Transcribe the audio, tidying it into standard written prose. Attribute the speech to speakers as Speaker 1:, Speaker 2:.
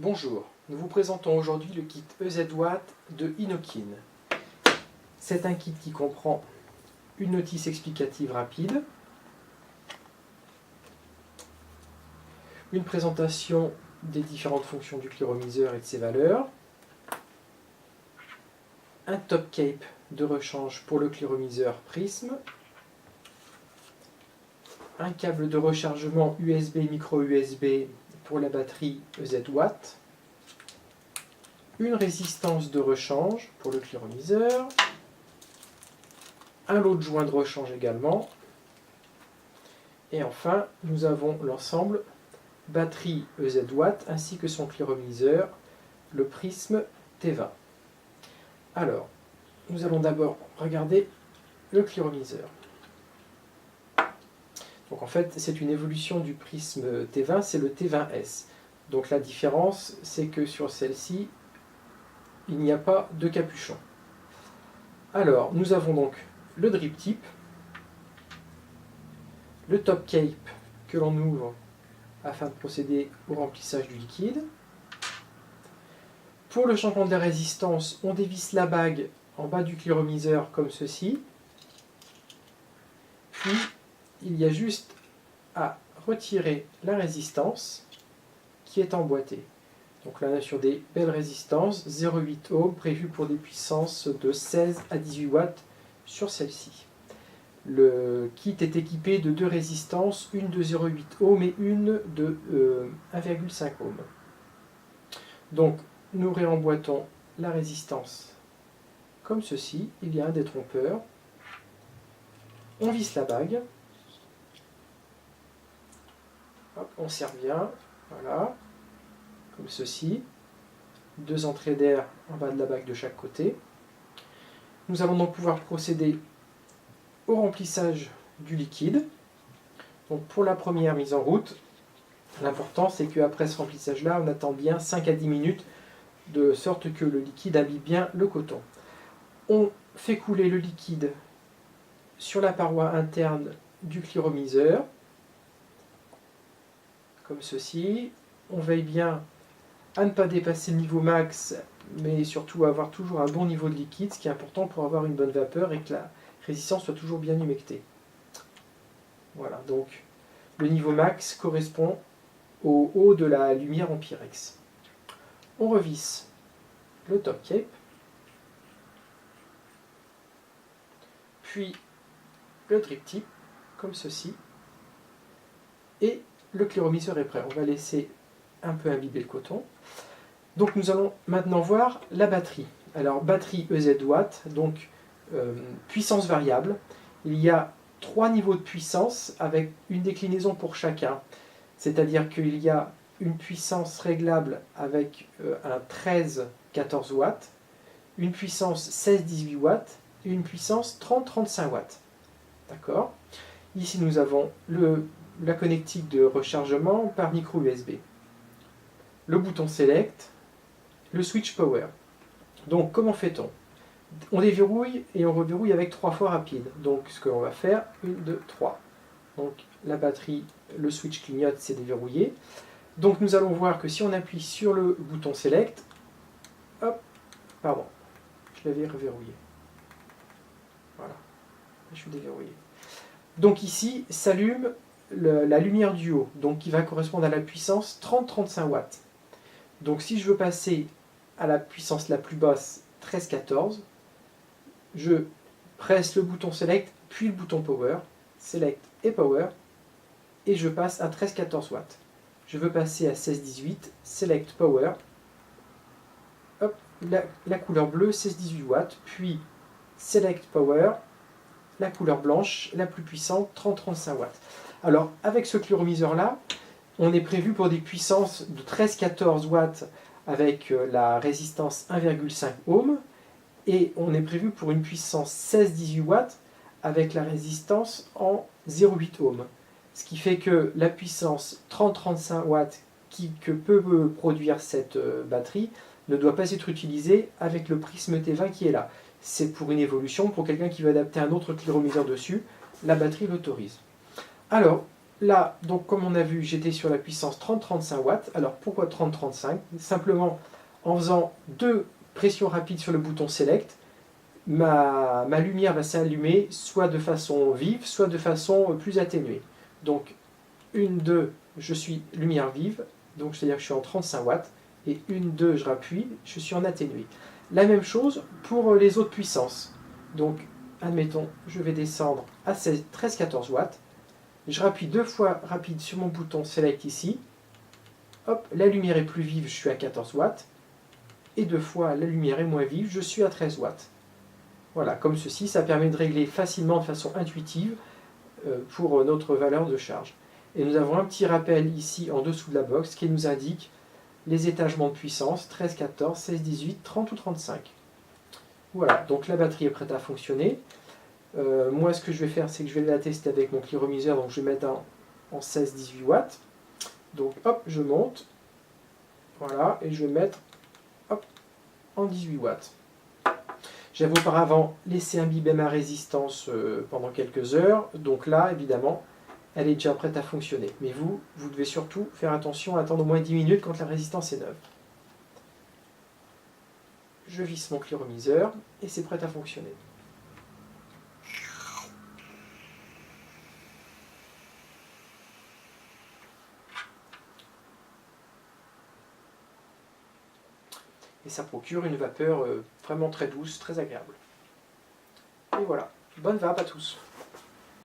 Speaker 1: Bonjour, nous vous présentons aujourd'hui le kit EZ-Watt de Innokin. C'est un kit qui comprend une notice explicative rapide, une présentation des différentes fonctions du cléromiseur et de ses valeurs, un top cape de rechange pour le cléromiseur Prism, un câble de rechargement USB micro USB pour la batterie EZ-Watt, une résistance de rechange pour le cléromiseur, un lot de joints de rechange également, et enfin nous avons l'ensemble batterie EZ-Watt ainsi que son cléromiseur, le Prism T20. Alors, nous allons d'abord regarder le cléromiseur. Donc en fait, c'est une évolution du Prism T20, c'est le T20S. Donc la différence, c'est que sur celle-ci, il n'y a pas de capuchon. Alors, nous avons donc le drip tip, le top cape que l'on ouvre afin de procéder au remplissage du liquide. Pour le changement de la résistance, on dévisse la bague en bas du cléromiseur comme ceci. Puis, il y a juste à retirer la résistance qui est emboîtée. Donc là, on est sur des belles résistances, 0,8 ohms, prévues pour des puissances de 16 à 18 watts sur celle-ci. Le kit est équipé de deux résistances, une de 0,8 ohms et une de 1,5 ohms. Donc, nous réemboîtons la résistance comme ceci. Il y a un détrompeur. On visse la bague. Hop, on serre bien. Voilà. Comme ceci. Deux entrées d'air en bas de la bague de chaque côté. Nous allons donc pouvoir procéder au remplissage du liquide. Donc pour la première mise en route, l'important c'est qu'après ce remplissage-là, on attend bien 5 à 10 minutes de sorte que le liquide imbibe bien le coton. On fait couler le liquide sur la paroi interne du cléromiseur, comme ceci. On veille bien à ne pas dépasser le niveau max, mais surtout avoir toujours un bon niveau de liquide, ce qui est important pour avoir une bonne vapeur et que la résistance soit toujours bien humectée. Voilà, donc le niveau max correspond au haut de la lumière en pyrex. On revisse le top cape, puis le drip tip, comme ceci, et le cléromiseur est prêt. On va laisser un peu imbiber le coton. Donc nous allons maintenant voir la batterie. Alors batterie EZ-Watt, donc puissance variable. Il y a 3 niveaux de puissance avec une déclinaison pour chacun. C'est-à-dire qu'il y a une puissance réglable avec un 13-14 watts, une puissance 16-18 watts et une puissance 30-35 watts. D'accord ? Ici nous avons la connectique de rechargement par micro USB, le bouton Select, le switch Power. Donc comment fait-on ? On déverrouille et on reverrouille avec 3 fois rapide. Donc ce que l'on va faire, 1, 2, 3. Donc la batterie, le switch clignote, c'est déverrouillé. Donc nous allons voir que si on appuie sur le bouton Select, hop, pardon, je l'avais reverrouillé. Voilà, je suis déverrouillé. Donc ici s'allume la lumière du haut, donc qui va correspondre à la puissance 30-35 watts. Donc si je veux passer à la puissance la plus basse, 13-14, je presse le bouton Select, puis le bouton Power, Select et Power, et je passe à 13-14 watts. Je veux passer à 16-18, Select Power, hop, la couleur bleue, 16-18 watts, puis Select Power, la couleur blanche, la plus puissante, 30-35 watts. Alors, avec ce cléromiseur-là, on est prévu pour des puissances de 13-14 watts avec la résistance 1,5 ohm, et on est prévu pour une puissance 16-18 watts avec la résistance en 0,8 ohm. Ce qui fait que la puissance 30-35 watts que peut produire cette batterie ne doit pas être utilisée avec le Prism T20 qui est là. C'est pour une évolution, pour quelqu'un qui veut adapter un autre cléromiseur dessus, la batterie l'autorise. Alors, là, donc comme on a vu, j'étais sur la puissance 30-35 watts. Alors pourquoi 30-35? Simplement en faisant 2 pressions rapides sur le bouton Select, ma lumière va s'allumer soit de façon vive, soit de façon plus atténuée. Donc 1, 2, je suis lumière vive, donc c'est-à-dire que je suis en 35 watts, et 1, 2, je rappuie, je suis en atténué. La même chose pour les autres puissances. Donc, admettons, je vais descendre à 13-14 watts, je rappuie 2 fois rapide sur mon bouton Select ici, hop, la lumière est plus vive, je suis à 14 watts, et 2 fois la lumière est moins vive, je suis à 13 watts. Voilà, comme ceci, ça permet de régler facilement, de façon intuitive, pour notre valeur de charge. Et nous avons un petit rappel ici en dessous de la box qui nous indique les étagements de puissance 13, 14, 16, 18, 30 ou 35. Voilà, donc la batterie est prête à fonctionner. Moi, ce que je vais faire, c'est que je vais la tester avec mon cliromiseur, donc je vais mettre en 16-18 watts. Donc hop, je monte, voilà, et je vais mettre hop, en 18 watts. J'avais auparavant laissé imbiber ma résistance pendant quelques heures, donc là, évidemment, elle est déjà prête à fonctionner. Mais vous devez surtout faire attention à attendre au moins 10 minutes quand la résistance est neuve. Je visse mon cliromiseur et c'est prêt à fonctionner. Et ça procure une vapeur vraiment très douce, très agréable. Et voilà, bonne vape à tous.